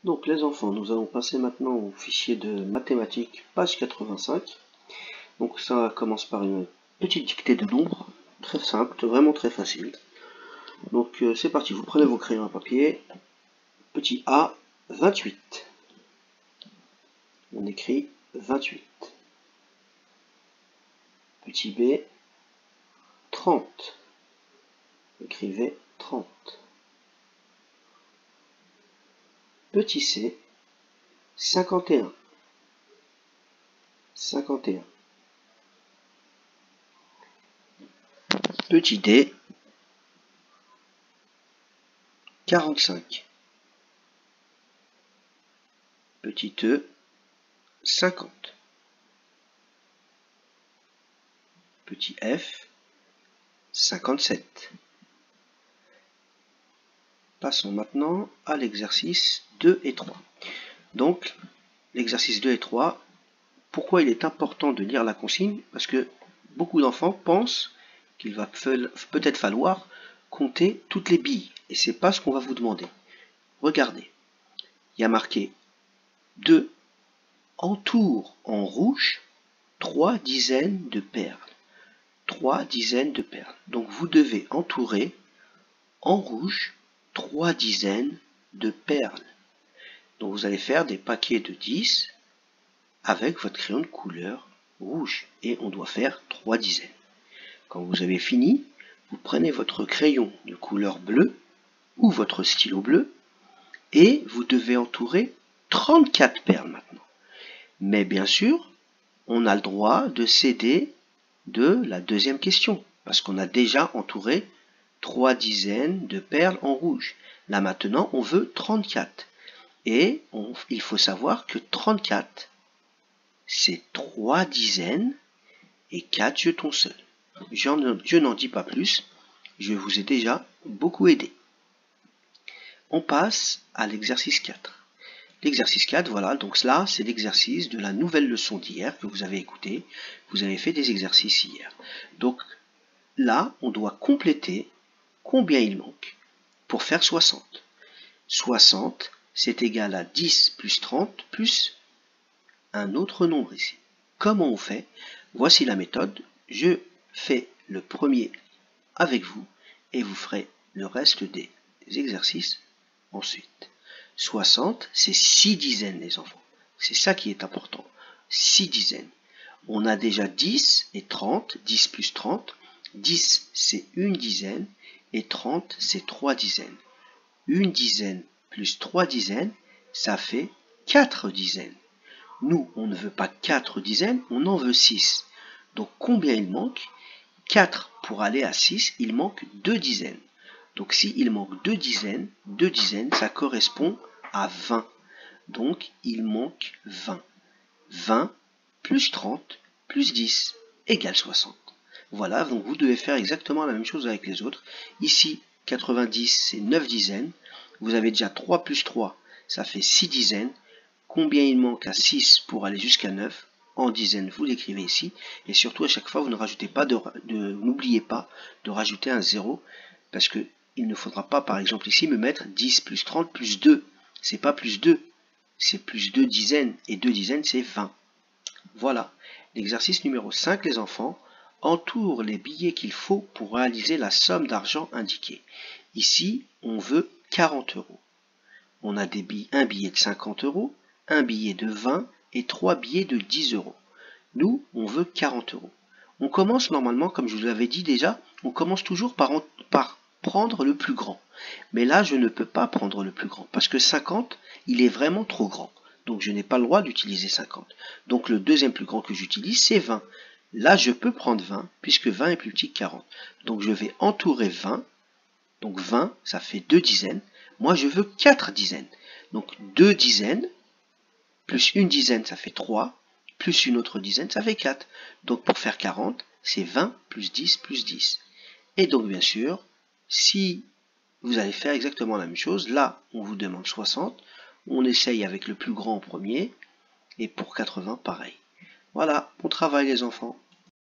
Donc les enfants, nous allons passer maintenant au fichier de mathématiques, page 85. Donc ça commence par une petite dictée de nombres, très simple, vraiment très facile. Donc c'est parti, vous prenez vos crayons à papier. Petit A, 28. On écrit 28. Petit B, 30. Écrivez 30. Petit C, 51. 51. Petit D, 45. Petit E, 50. Petit F, 57. Passons maintenant à l'exercice 2 et 3. Donc, l'exercice 2 et 3, pourquoi il est important de lire la consigne? Parce que beaucoup d'enfants pensent qu'il va peut-être falloir compter toutes les billes. Et c'est pas ce qu'on va vous demander. Regardez, il y a marqué 2 entoure en rouge 3 dizaines de perles. 3 dizaines de perles. Donc vous devez entourer en rouge 3 dizaines de perles. Donc vous allez faire des paquets de 10 avec votre crayon de couleur rouge. Et on doit faire 3 dizaines. Quand vous avez fini, vous prenez votre crayon de couleur bleue ou votre stylo bleu et vous devez entourer 34 perles maintenant. Mais bien sûr, on a le droit de céder de la deuxième question parce qu'on a déjà entouré 3 dizaines de perles en rouge. Là maintenant, on veut 34. Et il faut savoir que 34, c'est 3 dizaines et 4 jetons seuls. Je n'en dis pas plus, je vous ai déjà beaucoup aidé. On passe à l'exercice 4. L'exercice 4, voilà, donc là, c'est l'exercice de la nouvelle leçon d'hier que vous avez écouté. Vous avez fait des exercices hier. Donc là, on doit compléter combien il manque pour faire 60. 60, c'est égal à 10 plus 30 plus un autre nombre ici. Comment on fait? Voici la méthode. Je fais le premier avec vous et vous ferez le reste des exercices ensuite. 60, c'est 6 dizaines les enfants. C'est ça qui est important. 6 dizaines. On a déjà 10 et 30. 10 plus 30. 10, c'est une dizaine. Et 30, c'est 3 dizaines. Une dizaine plus 3 dizaines, ça fait 4 dizaines. Nous, on ne veut pas 4 dizaines, on en veut 6. Donc combien il manque? 4 pour aller à 6, il manque 2 dizaines. Donc s'il manque 2 dizaines, ça correspond à 20. Donc il manque 20. 20 plus 30 plus 10 égale 60. Voilà, donc vous devez faire exactement la même chose avec les autres. Ici, 90, c'est 9 dizaines. Vous avez déjà 3 plus 3, ça fait 6 dizaines. Combien il manque à 6 pour aller jusqu'à 9? En dizaines, vous l'écrivez ici. Et surtout, à chaque fois, vous ne rajoutez pas n'oubliez pas de rajouter un 0. Parce que il ne faudra pas, par exemple, ici, me mettre 10 plus 30 plus 2. C'est pas plus 2, c'est plus 2 dizaines. Et 2 dizaines, c'est 20. Voilà. L'exercice numéro 5, les enfants. Entoure les billets qu'il faut pour réaliser la somme d'argent indiquée. Ici, on veut 40 euros. On a un billet de 50 euros, un billet de 20 et 3 billets de 10 euros. Nous, on veut 40 euros. On commence normalement, comme je vous l'avais dit déjà, on commence toujours par prendre le plus grand. Mais là, je ne peux pas prendre le plus grand, parce que 50, il est vraiment trop grand. Donc je n'ai pas le droit d'utiliser 50. Donc le deuxième plus grand que j'utilise, c'est 20. Là, je peux prendre 20, puisque 20 est plus petit que 40. Donc je vais entourer 20. Donc 20, ça fait 2 dizaines. Moi, je veux 4 dizaines. Donc 2 dizaines, plus une dizaine, ça fait 3. Plus une autre dizaine, ça fait 4. Donc pour faire 40, c'est 20 plus 10 plus 10. Et donc bien sûr, si vous allez faire exactement la même chose, là, on vous demande 60. On essaye avec le plus grand en premier. Et pour 80, pareil. Voilà, bon travail les enfants.